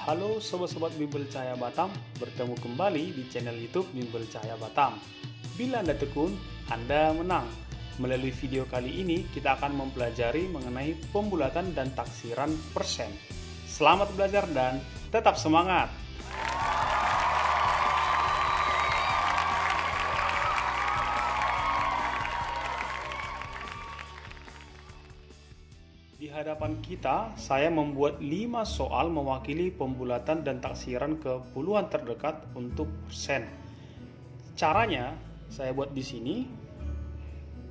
Halo sobat-sobat Bimbel Cahaya Batam, bertemu kembali di channel YouTube Bimbel Cahaya Batam. Bila Anda tekun, Anda menang. Melalui video kali ini kita akan mempelajari mengenai pembulatan dan taksiran persen. Selamat belajar dan tetap semangat. Di hadapan kita, saya membuat 5 soal mewakili pembulatan dan taksiran ke puluhan terdekat untuk persen. Caranya, saya buat di sini.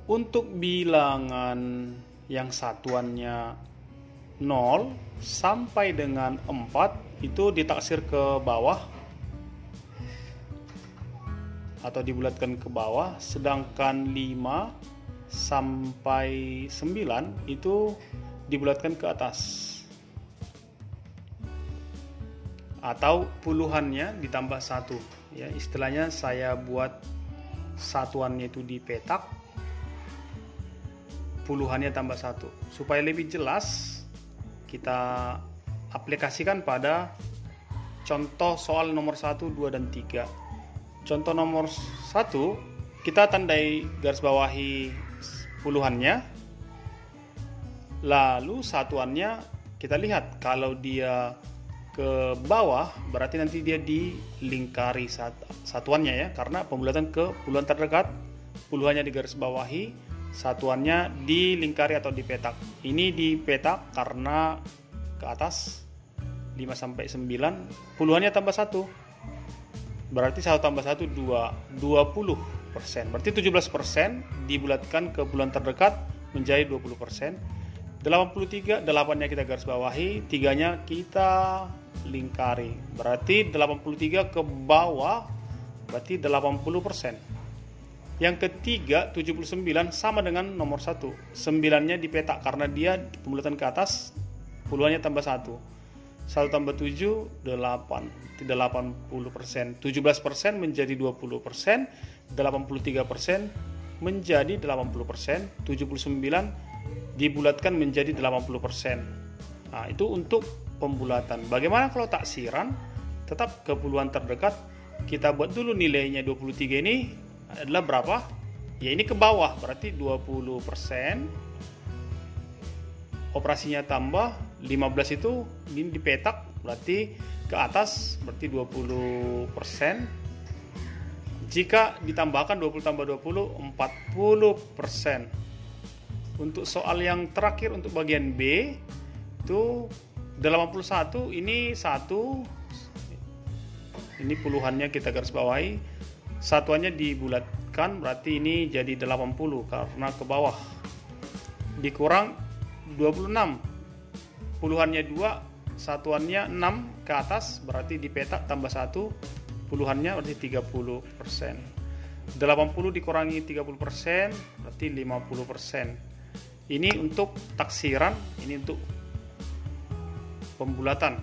Untuk bilangan yang satuannya 0 sampai dengan 4, itu ditaksir ke bawah atau dibulatkan ke bawah, sedangkan 5 sampai 9 itu dibulatkan ke atas, atau puluhannya ditambah 1 ya. Istilahnya saya buat satuannya itu di petak, puluhannya tambah 1. Supaya lebih jelas, kita aplikasikan pada contoh soal nomor 1, 2, dan 3. Contoh nomor 1, kita tandai garis bawahi puluhannya. Lalu satuannya kita lihat, kalau dia ke bawah berarti nanti dia dilingkari satuannya ya, karena pembulatan ke puluhan terdekat, puluhannya di garis bawahi, satuannya dilingkari atau dipetak. Ini dipetak karena ke atas 5 sampai 9, puluhannya tambah 1. Berarti 1 tambah 1 2, 20%. Berarti 17% dibulatkan ke puluhan terdekat menjadi 20%. 83, 8-nya kita garis bawahi, 3-nya kita lingkari. Berarti 83 ke bawah berarti 80%. Yang ketiga, 79 sama dengan nomor 1. 9-nya dipetak karena dia pembulatan ke atas, puluhannya tambah 1. 1 tambah 7, 8. 80%. 17% menjadi 20%, 83% menjadi 80%, 79 dibulatkan menjadi 80%. Nah, itu untuk pembulatan. Bagaimana kalau taksiran? Tetap ke puluhan terdekat. Kita buat dulu nilainya 23 ini adalah berapa? Ya, ini ke bawah, berarti 20%. Operasinya tambah 15, itu ini dipetak, berarti ke atas berarti 20%. Jika ditambahkan 20 tambah 20, 40%. Untuk soal yang terakhir untuk bagian B itu 81, ini 1, ini puluhannya kita garis bawahi, satuannya dibulatkan, berarti ini jadi 80 karena ke bawah, dikurang 26, puluhannya 2, satuannya 6 ke atas, berarti dipetak tambah 1, puluhannya berarti 30%. 80 dikurangi 30% berarti 50%. Ini untuk taksiran, ini untuk pembulatan.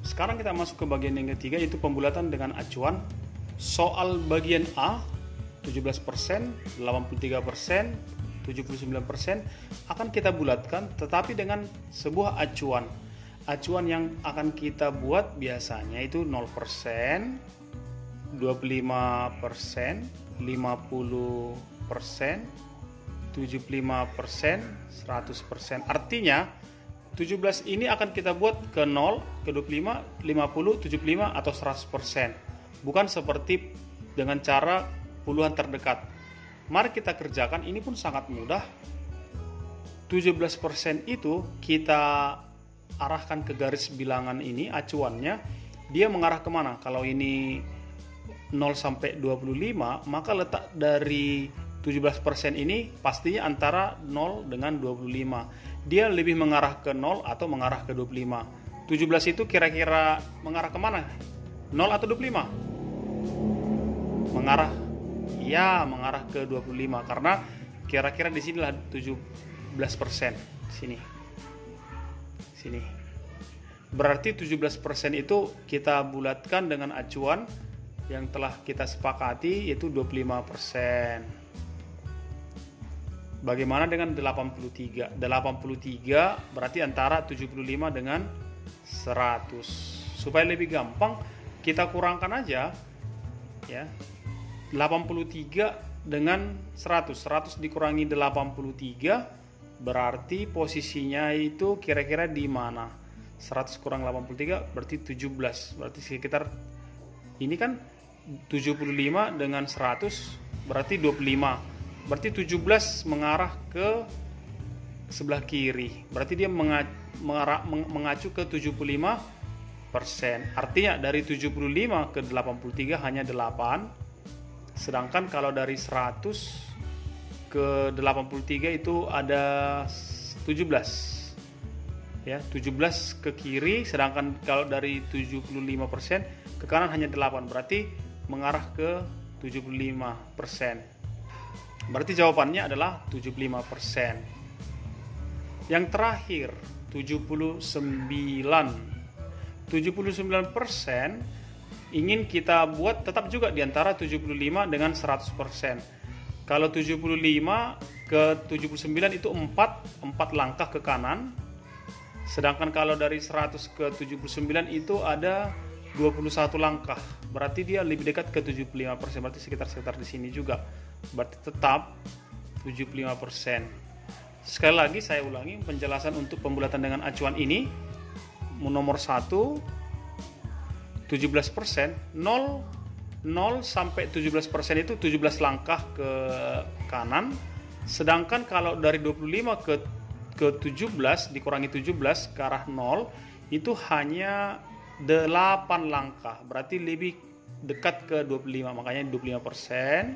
Sekarang kita masuk ke bagian yang ketiga, yaitu pembulatan dengan acuan. Soal bagian A 17%, 83%, 79% akan kita bulatkan, tetapi dengan sebuah acuan. Acuan yang akan kita buat biasanya itu 0%, 25%, 50%, 75%, 100%. Artinya 17 ini akan kita buat ke 0, ke 25, 50, 75 atau 100%. Bukan seperti dengan cara puluhan terdekat. Mari kita kerjakan, ini pun sangat mudah. 17% itu kita arahkan ke garis bilangan ini, acuannya dia mengarah kemana? Kalau ini 0 sampai 25, maka letak dari 17% ini pastinya antara 0 dengan 25. Dia lebih mengarah ke 0 atau mengarah ke 25. 17 itu kira-kira mengarah kemana? 0 atau 25? Mengarah ke 25, karena kira-kira di sinilah 17%. Sini. Berarti 17% itu kita bulatkan dengan acuan yang telah kita sepakati, yaitu 25%. Bagaimana dengan 83? 83 berarti antara 75 dengan 100. Supaya lebih gampang, kita kurangkan aja ya. 83 dengan 100. 100 dikurangi 83 berarti posisinya itu kira-kira di mana? 100 kurang 83 berarti 17. Berarti sekitar ini kan 75 dengan 100 berarti 25. Berarti 17 mengarah ke sebelah kiri. Berarti dia mengacu ke 75%. Artinya dari 75 ke 83 hanya 8. Sedangkan kalau dari 100 ke 83 itu ada 17. Ya, 17 ke kiri, sedangkan kalau dari 75% ke kanan hanya 8. Berarti mengarah ke 75%. Berarti jawabannya adalah 75%. Yang terakhir 79% ingin kita buat tetap juga di antara 75 dengan 100%. Kalau 75 ke 79 itu 4 langkah ke kanan. Sedangkan kalau dari 100 ke 79 itu ada 21 langkah. Berarti dia lebih dekat ke 75%. Berarti sekitar di sini juga. Berarti tetap 75%. Sekali lagi saya ulangi penjelasan untuk pembulatan dengan acuan ini. Nomor 1 17%, 0 sampai 17% itu 17 langkah ke kanan. Sedangkan kalau dari 25 ke 17 dikurangi 17 ke arah 0 itu hanya 8 langkah. Berarti lebih dekat ke 25, makanya 25%.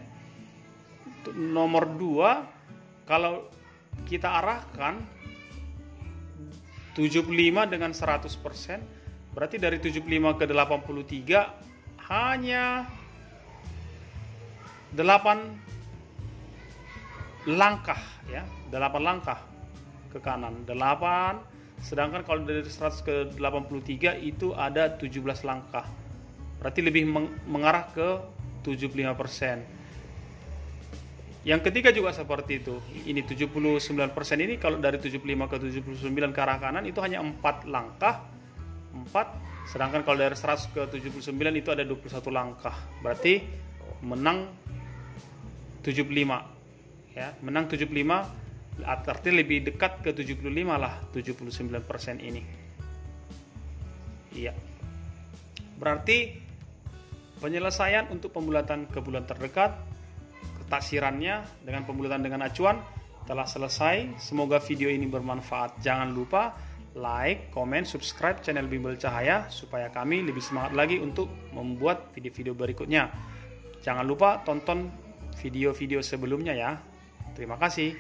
Nomor 2 kalau kita arahkan 75 dengan 100%, berarti dari 75 ke 83 hanya 8 langkah ya, 8 langkah ke kanan, 8. Sedangkan kalau dari 100 ke 83 itu ada 17 langkah. Berarti lebih mengarah ke 75%. Yang ketiga juga seperti itu. Ini 79% ini kalau dari 75 ke 79 ke arah kanan itu hanya 4 langkah. 4. Sedangkan kalau dari 100 ke 79 itu ada 21 langkah. Berarti menang 75. Ya, menang 75 artinya lebih dekat ke 75 lah 79% ini. Iya. Berarti penyelesaian untuk pembulatan ke bulan terdekat, taksirannya dengan pembulatan dengan acuan telah selesai. Semoga video ini bermanfaat. Jangan lupa like, komen, subscribe channel Bimbel Cahaya supaya kami lebih semangat lagi untuk membuat video-video berikutnya. Jangan lupa tonton video-video sebelumnya ya. Terima kasih.